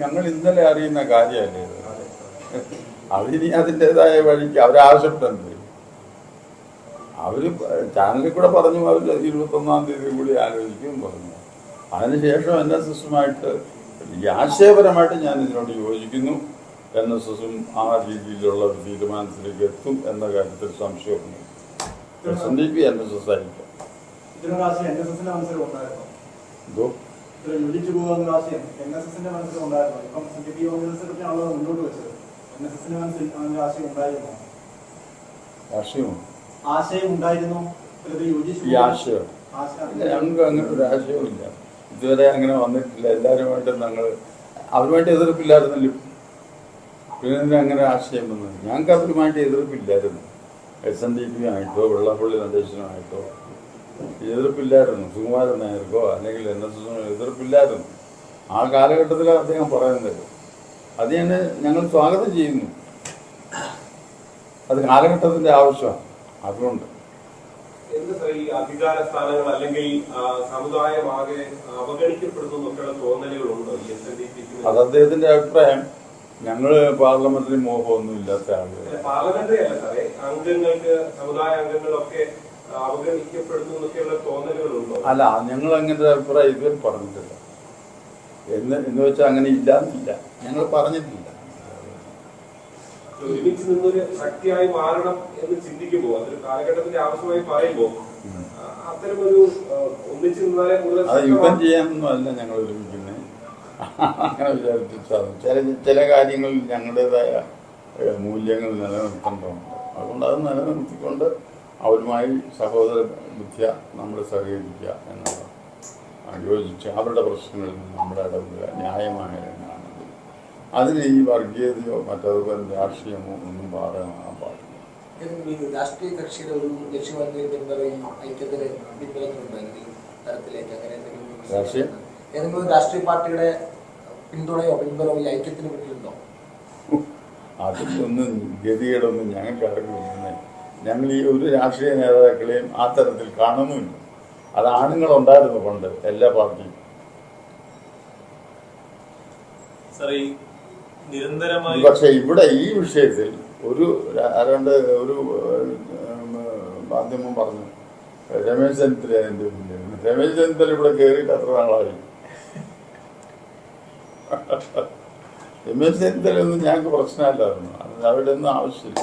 ഞങ്ങൾ ഇന്നലെ അറിയുന്ന കാര്യമല്ലേ ഇത്. അവരിനി അതിൻ്റെതായ വഴിക്ക് അവരാവശ്യപ്പെടുന്നത്. അവര് ചാനലിൽ കൂടെ പറഞ്ഞു അവർ 21-ാം തീയതി കൂടി ആലോചിക്കും പറഞ്ഞു. അതിനുശേഷം NSSുമായിട്ട് ആശയപരമായിട്ട് ഞാൻ ഇതിനോട് യോജിക്കുന്നു. NSSും ആ രീതിയിലുള്ള ഒരു തീരുമാനത്തിലേക്ക് എത്തും എന്ന കാര്യത്തിൽ സംശയമുണ്ട്. SNDP NSS ആയിരിക്കും. എന്തോ ഈ ആശയം ഞങ്ങൾക്ക് അങ്ങനെ ഒരു ആശയവുമില്ല. ഇതുവരെ അങ്ങനെ വന്നിട്ടില്ല. എല്ലാവരുമായിട്ടും അവരുമായിട്ട് എതിർപ്പില്ലായിരുന്നല്ലോ. പിന്നെ അങ്ങനെ ആശയം വന്നത് ഞങ്ങൾക്ക് അവരുമായിട്ട് എതിർപ്പില്ലായിരുന്നു. SNDPയുമായിട്ടോ വെള്ളാപ്പള്ളി നടേശനുമായിട്ടോ എതിർപ്പില്ലായിരുന്നു. സുകുമാരൻ നായർക്കോ അല്ലെങ്കിൽ NSSനോ എതിർപ്പില്ലായിരുന്നു. ആ കാലഘട്ടത്തിൽ അദ്ദേഹം പറയുന്നത് അത് ഞങ്ങൾ സ്വാഗതം ചെയ്യുന്നു. അത് കാലഘട്ടത്തിന്റെ ആവശ്യമാണ്. അതുകൊണ്ട് ഈ അധികാര സ്ഥാനങ്ങൾ അല്ലെങ്കിൽ സമുദായമാകെ അവഗണിക്കപ്പെടുന്നൊക്കെയുള്ള തോന്നലുകളുണ്ടോ? അത് അദ്ദേഹത്തിന്റെ അഭിപ്രായം. ഞങ്ങള് പാർലമെന്ററി മോഹമൊന്നും ഇല്ലാത്ത ആളുകൾ. പാർലമെന്ററി അല്ല സാറേ, അംഗങ്ങൾക്ക് സമുദായ അംഗങ്ങളൊക്കെ അവഗണിക്കപ്പെടുന്നൊക്കെയുള്ള തോന്നലുകളുണ്ടോ? അല്ല, ഞങ്ങൾ അങ്ങനത്തെ അഭിപ്രായം ഇതുവരെ പറഞ്ഞിട്ടില്ല. എന്ന് വെച്ചാൽ അങ്ങനെ ഇല്ലാന്നില്ല, ഞങ്ങൾ പറഞ്ഞിട്ടില്ല. ഒരുമിച്ച് നിന്നൊരു ശക്തിയായി മാറണം എന്ന് ചിന്തിക്കുമ്പോൾ അതൊരു കാലഘട്ടത്തിന്റെ ആവശ്യമായി പറയുമ്പോൾ അത്തരമൊരു ഒന്നിച്ച് നിന്നാലേ അത് യുദ്ധം ചെയ്യാനൊന്നും അല്ല ഞങ്ങൾ ഒരുമിക്കുന്നത്. അങ്ങനെ വിചാരിച്ചു ചില കാര്യങ്ങളിൽ ഞങ്ങളുടേതായ മൂല്യങ്ങൾ നിലനിർത്തേണ്ടതുണ്ട്. അതുകൊണ്ട് അത് നിലനിർത്തിക്കൊണ്ട് അവരുമായി സഹോദര ബുദ്ധിയ നമ്മൾ സഹകരിക്കുക എന്നുള്ളത് യോജിച്ച് അവരുടെ പ്രശ്നങ്ങളിൽ നിന്ന് നമ്മുടെ ഇടപെടുക ന്യായമായ രംഗമാണെങ്കിൽ അതിന് ഈ വർഗീയതയോ മറ്റതുപോലെ രാഷ്ട്രീയമോ ഒന്നും ബാധകമാകാൻ പാടില്ല. രാഷ്ട്രീയ കക്ഷിയുടെ ഒരു ഏതെങ്കിലും രാഷ്ട്രീയ പാർട്ടിയുടെ പിന്തുണയോ പിൻബലമോ ഈ ഐക്യത്തിന് പിന്നിലുണ്ടോ? അതിൻ്റെ ഒന്നും ഗതികേടൊന്നും ഞങ്ങൾക്ക് അറിവില്ല. ഞങ്ങൾ ഈ ഒരു രാഷ്ട്രീയ നേതാക്കളെയും ആ തരത്തിൽ കാണുന്നുമില്ല. അത് ആണുങ്ങളുണ്ടായിരുന്നു പണ്ട് എല്ലാ പാർട്ടിയും. പക്ഷെ ഇവിടെ ഈ വിഷയത്തിൽ ഒരു മാധ്യമം പറഞ്ഞു രമേശ് ചെന്നിത്തല എൻ്റെ പിന്നിൽ. രമേശ് ചെന്നിത്തല ഇവിടെ കയറിയിട്ട് അത്ര നാളായി. രമേശ് ചെന്നിത്തല ഒന്നും ഞങ്ങൾക്ക് പ്രശ്നമല്ലായിരുന്നു. അവിടെ ഒന്നും ആവശ്യമില്ല.